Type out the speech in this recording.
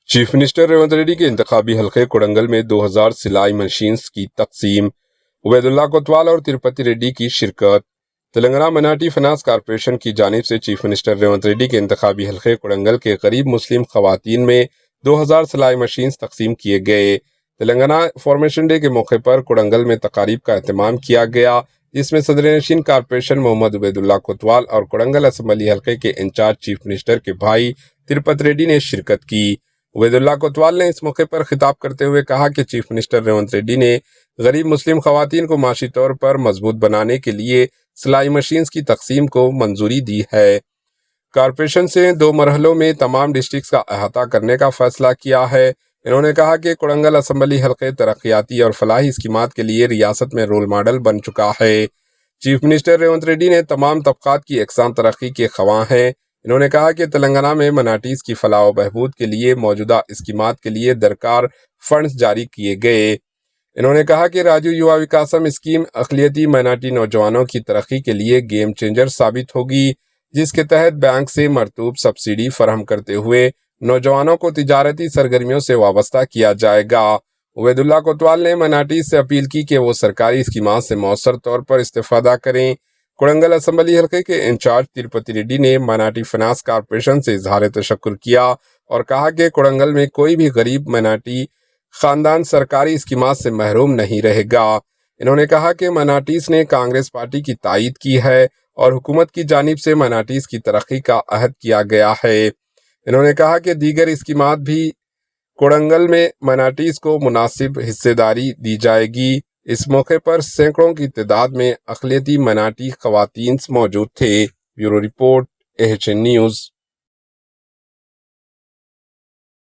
Chief minister Revanth Reddy کے انتخابی حلقے کوڑنگل میں 2000 سلائی مشینز کی تقسیم، عبید اللہ کوتوال اور تروپتی ریڈی کی شرکت۔ تلنگانہ مناٹی فنانس کارپوریشن کی جانب سے چیف منسٹر ریونت ریڈی کے انتخابی حلقے کوڑنگل کے غریب مسلم خواتین میں 2000 سلائی مشینز تقسیم کیے گئے۔ تلنگانہ فارمیشن ڈے کے موقع پر کوڑنگل میں تقاریب کا اہتمام کیا گیا، جس میں صدر نشین کارپوریشن محمد عبید اللہ کوتوال اور کوڑنگل اسمبلی حلقے کے انچارج چیف منسٹر کے بھائی تروپتی ریڈی نے شرکت کی۔ عبید اللہ کوتوال نے اس موقع پر خطاب کرتے ہوئے کہا کہ چیف منسٹر ریونت ریڈی نے غریب مسلم خواتین کو معاشی طور پر مضبوط بنانے کے لیے سلائی مشینز کی تقسیم کو منظوری دی ہے۔ کارپوریشن سے 2 مرحلوں میں تمام ڈسٹرکٹس کا احاطہ کرنے کا فیصلہ کیا ہے۔ انہوں نے کہا کہ کوڑنگل اسمبلی حلقے ترقیاتی اور فلاحی اسکیمات کے لیے ریاست میں رول ماڈل بن چکا ہے۔ چیف منسٹر ریونت ریڈی نے تمام طبقات کی یکساں ترقی کے خواہاں ہیں۔ انہوں نے کہا کہ تلنگانہ میں مناٹیز کی فلاح و بہبود کے لیے موجودہ اسکیمات کے لیے درکار فنڈز جاری کیے گئے۔ انہوں نے کہا کہ راجیو یووا وکاسم اسکیم اقلیتی مناٹی نوجوانوں کی ترقی کے لیے گیم چینجر ثابت ہوگی، جس کے تحت بینک سے مرطوب سبسڈی فراہم کرتے ہوئے نوجوانوں کو تجارتی سرگرمیوں سے وابستہ کیا جائے گا۔ عبید اللہ کوتوال نے مناٹیز سے اپیل کی کہ وہ سرکاری اسکیمات سے مؤثر طور پر استفادہ کریں۔ کوڑنگل اسمبلی حلقے کے انچارج تروپتی ریڈی نے مناٹی فنانس کارپوریشن سے اظہار تشکر کیا اور کہا کہ کوڑنگل میں کوئی بھی غریب مناٹی خاندان سرکاری اسکیمات سے محروم نہیں رہے گا۔ انہوں نے کہا کہ مناٹیز نے کانگریس پارٹی کی تائید کی ہے اور حکومت کی جانب سے مناٹیز کی ترقی کا عہد کیا گیا ہے۔ انہوں نے کہا کہ دیگر اسکیمات بھی کوڑنگل میں مناٹیز کو مناسب حصہ داری دی جائے گی۔ اس موقع پر سینکڑوں کی تعداد میں اقلیتی مناٹی خواتین موجود تھے۔ Bureau report AHN news.